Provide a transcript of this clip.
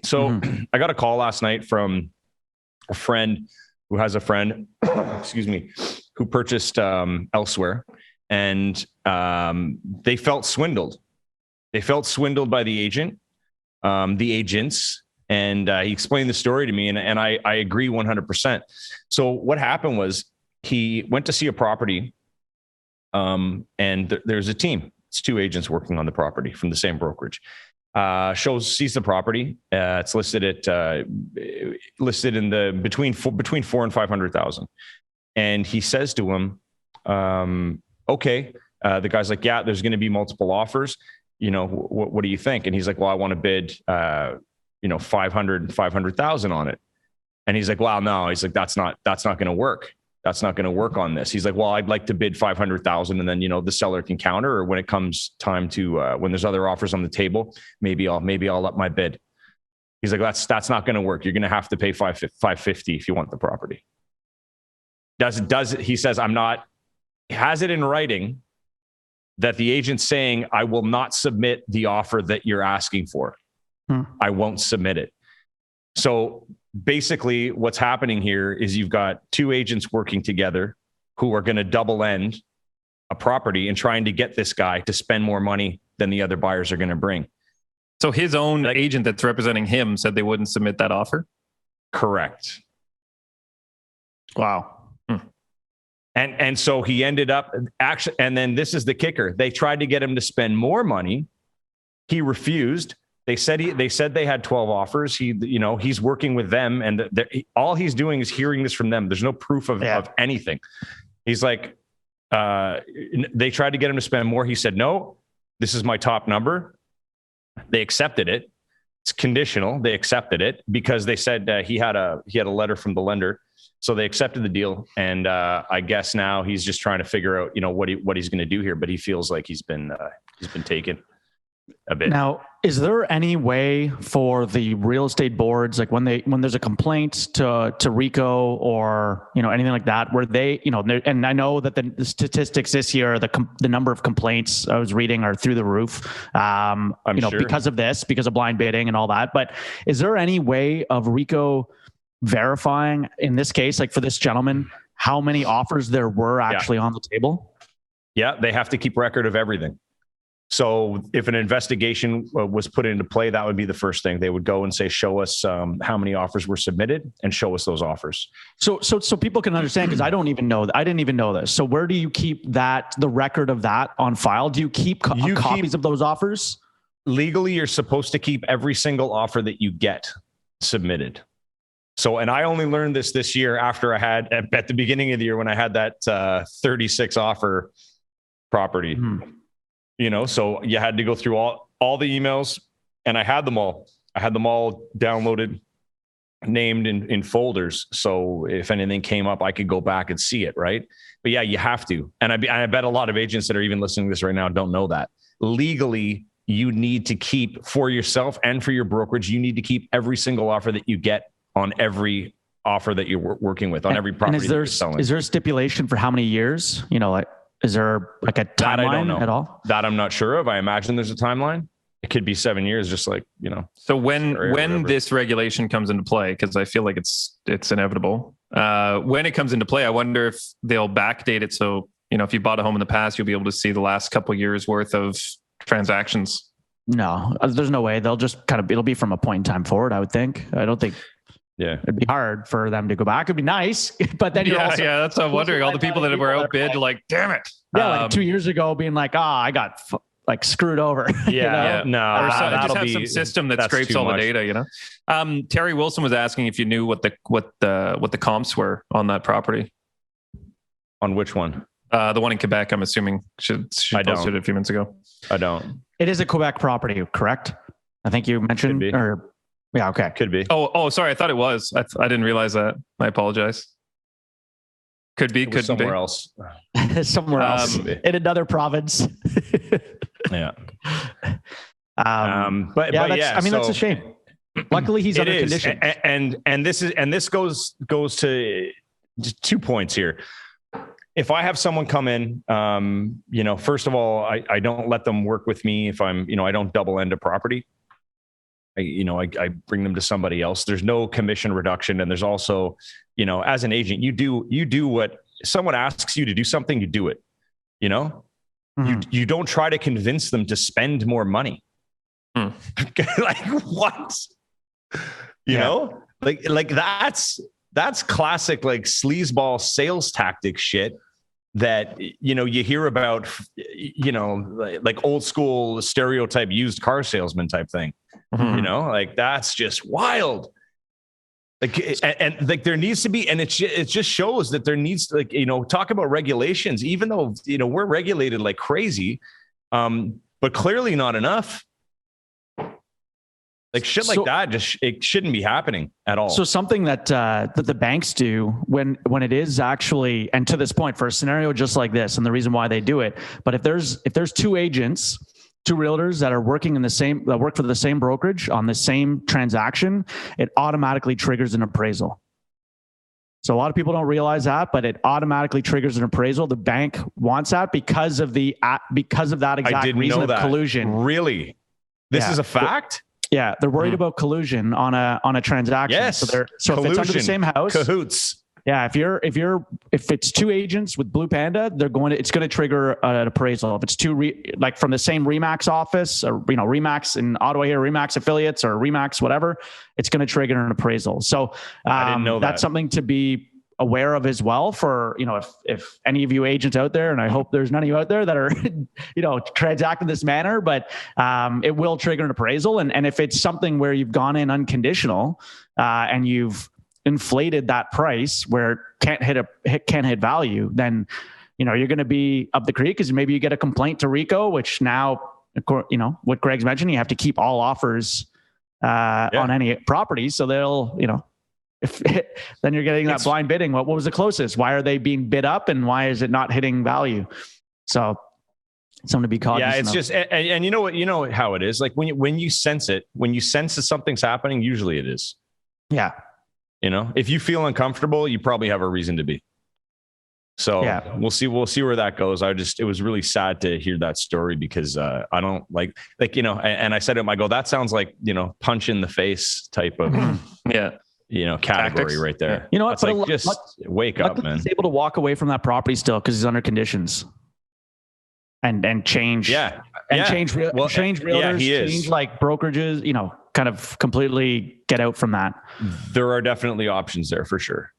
So I got a call last night from a friend who has a friend, excuse me, who purchased elsewhere, and they felt swindled. They felt swindled by the agents. And he explained the story to me, and I agree 100%. So what happened was he went to see a property, and there's a team. It's two agents working on the property from the same brokerage. Sees the property. It's listed in the between 4 and 500,000. And he says to him, okay. The guy's like, yeah, there's going to be multiple offers. What do you think? And he's like, well, I want to bid, 500,000 on it. And he's like, wow, no. He's like, that's not going to work. That's not going to work on this. He's like, well, I'd like to bid 500,000, and then, the seller can counter, or when it comes time to, when there's other offers on the table, maybe I'll up my bid. He's like, that's not going to work. You're going to have to pay 550 if you want the property. He says, has it in writing that the agent's saying, I will not submit the offer that you're asking for. I won't submit it. So basically what's happening here is you've got two agents working together who are going to double end a property and trying to get this guy to spend more money than the other buyers are going to bring. So his own agent that's representing him said they wouldn't submit that offer? Correct. Wow. And so he ended up actually, and then this is the kicker. They tried to get him to spend more money. He refused. They said they had 12 offers. He's working with them, and all he's doing is hearing this from them. There's no proof of anything. He's like, they tried to get him to spend more. He said, no, this is my top number. They accepted it. It's conditional. They accepted it because they said he had a letter from the lender. So they accepted the deal. And I guess now he's just trying to figure out, what he's going to do here. But he feels like he's been taken a bit. Now, is there any way for the real estate boards, like when there's a complaint to RICO or, anything like that, where they, and I know that the statistics this year, the number of complaints I was reading are through the roof, sure, because of blind bidding and all that. But is there any way of RICO verifying in this case, like for this gentleman, how many offers there were actually on the table? Yeah, they have to keep record of everything. So if an investigation was put into play, that would be the first thing. They would go and say, show us how many offers were submitted and show us those offers. So people can understand, because I didn't even know this. So where do you keep the record of that on file? Do you keep copies of those offers? Legally, you're supposed to keep every single offer that you get submitted. So, and I only learned this year after I had, at the beginning of the year, when I had that 36 offer property. So you had to go through all the emails, and I had them all. I had them all downloaded, named in folders. So if anything came up, I could go back and see it, right? But yeah, you have to. And I bet a lot of agents that are even listening to this right now don't know that. Legally, you need to keep, for yourself and for your brokerage, you need to keep every single offer that you get on every offer that you're working with, on every property that you're selling. Is there a stipulation for how many years? Is there like a timeline at all? That I'm not sure of. I imagine there's a timeline. It could be 7 years, just like, So when this regulation comes into play, because I feel like it's inevitable. When it comes into play, I wonder if they'll backdate it. So, if you bought a home in the past, you'll be able to see the last couple of years worth of transactions. No, there's no way. They'll just it'll be from a point in time forward, I would think. I don't think. Yeah, it'd be hard for them to go back. It'd be nice, but then that's what I'm wondering. All the people that were outbid, like, damn it. Yeah, like 2 years ago, being like, I got screwed over. Yeah, no, or just have some system that scrapes all the data. Terry Wilson was asking if you knew what the comps were on that property. On which one? The one in Quebec. I'm assuming she posted it a few minutes ago. I don't. It is a Quebec property, correct? I think you mentioned, or. Yeah, okay. Could be. Oh, sorry. I thought it was. I didn't realize that. I apologize. Could be. Could somewhere else. Somewhere else. In another province. Yeah. That's a shame. Luckily, he's under conditions. And this goes to 2 points here. If I have someone come in, first of all, I don't let them work with me if I don't double end a property. I bring them to somebody else. There's no commission reduction. And there's also, as an agent, you do what someone asks you to do something, you do it, you don't try to convince them to spend more money. Like what, like that's classic, like sleazeball sales tactic shit that, you hear about, like old school stereotype used car salesman type thing, like that's just wild. Like, and like there needs to be, and it just shows that there needs to, like, talk about regulations, even though, we're regulated like crazy, but clearly not enough. Like shit like that, it shouldn't be happening at all. So something that the banks do when it is actually, and to this point, for a scenario just like this, and the reason why they do it, but if there's two agents, two realtors that are working that work for the same brokerage on the same transaction, it automatically triggers an appraisal. So a lot of people don't realize that, but it automatically triggers an appraisal. The bank wants that because of that exact reason of collusion. Really? This is a fact? Yeah, they're worried about collusion on a transaction. Yes. So if it's under the same house, cahoots. Yeah, if it's two agents with Blue Panda, it's going to trigger an appraisal. If it's two like from the same Remax office, or Remax in Ottawa here, Remax affiliates or Remax whatever, it's going to trigger an appraisal. So I didn't know that's something to be aware of as well for, if any of you agents out there, and I hope there's none of you out there that are, transacting this manner, but it will trigger an appraisal. And if it's something where you've gone in unconditional and you've inflated that price where it can't hit value, then, you're going to be up the creek because maybe you get a complaint to RICO, which now, what Greg's mentioned, you have to keep all offers on any property. So they'll, then you're getting that blind bidding. What was the closest? Why are they being bid up and why is it not hitting value? So something to be cognizant of. Just, and you know how it is. Like when you sense it, when you sense that something's happening, usually it is. Yeah. If you feel uncomfortable, you probably have a reason to be. So we'll see where that goes. It was really sad to hear that story because I don't like, and I said to him, I go, that sounds like, punch in the face type of, category tactics. Right there. You know what? Like, just wake up, man. He's able to walk away from that property still because he's under conditions and change. Yeah. Change realtors, change like brokerages, kind of completely get out from that. There are definitely options there for sure.